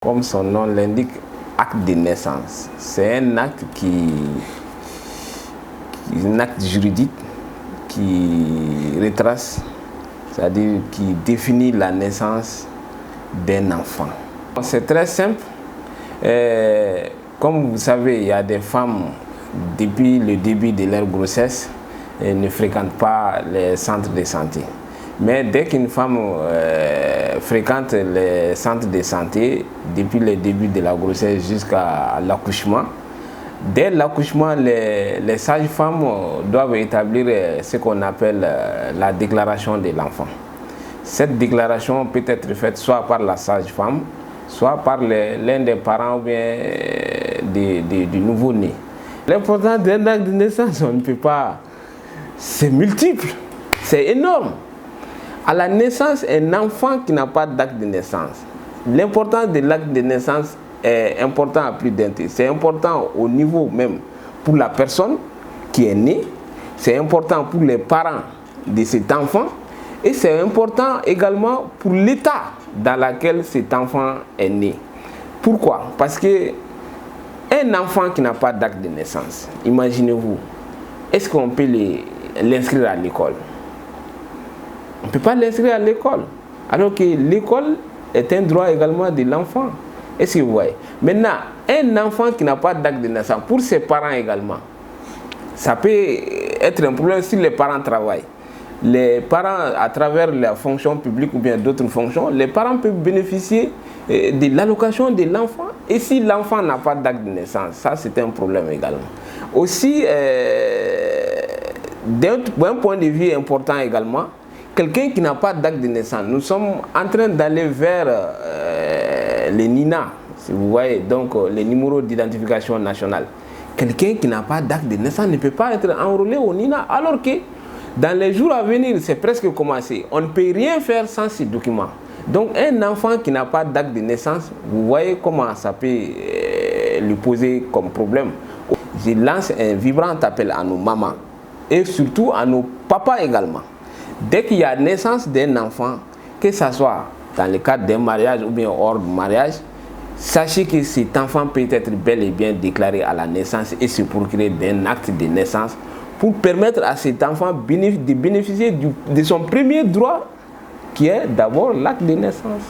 Comme son nom l'indique, acte de naissance. C'est un acte un acte juridique qui retrace, c'est-à-dire qui définit la naissance d'un enfant. C'est très simple. Comme vous savez, il y a des femmes, depuis le début de leur grossesse, ne fréquentent pas les centres de santé. Mais dès qu'une femme fréquente les centres de santé, depuis le début de la grossesse jusqu'à l'accouchement, dès l'accouchement, les sages-femmes doivent établir ce qu'on appelle la déclaration de l'enfant. Cette déclaration peut être faite soit par la sage-femme, soit par l'un des parents ou bien du nouveau-né. L'importance d'un acte de naissance, on ne peut pas... C'est multiple, c'est énorme. À la naissance, un enfant qui n'a pas d'acte de naissance, l'importance de l'acte de naissance est important à plus d'un titre. C'est important au niveau même pour la personne qui est née, c'est important pour les parents de cet enfant et c'est important également pour l'état dans lequel cet enfant est né. Pourquoi? Parce que un enfant qui n'a pas d'acte de naissance, imaginez-vous, est-ce qu'on peut l'inscrire à l'école? On ne peut pas l'inscrire à l'école, alors que l'école est un droit également de l'enfant. Est-ce que vous voyez? Maintenant, un enfant qui n'a pas d'acte de naissance, pour ses parents également, ça peut être un problème si les parents travaillent. Les parents, à travers la fonction publique ou bien d'autres fonctions, les parents peuvent bénéficier de l'allocation de l'enfant. Et si l'enfant n'a pas d'acte de naissance, ça c'est un problème également. Aussi, d'un point de vue important également, quelqu'un qui n'a pas d'acte de naissance, nous sommes en train d'aller vers les NINA, si vous voyez, donc les numéros d'identification nationale. Quelqu'un qui n'a pas d'acte de naissance ne peut pas être enrôlé au NINA, alors que dans les jours à venir, c'est presque commencé. On ne peut rien faire sans ces documents. Donc un enfant qui n'a pas d'acte de naissance, vous voyez comment ça peut lui poser comme problème. Je lance un vibrant appel à nos mamans et surtout à nos papas également. Dès qu'il y a naissance d'un enfant, que ce soit dans le cadre d'un mariage ou bien hors du mariage, sachez que cet enfant peut être bel et bien déclaré à la naissance et se procurer d'un acte de naissance pour permettre à cet enfant de bénéficier de son premier droit qui est d'abord l'acte de naissance.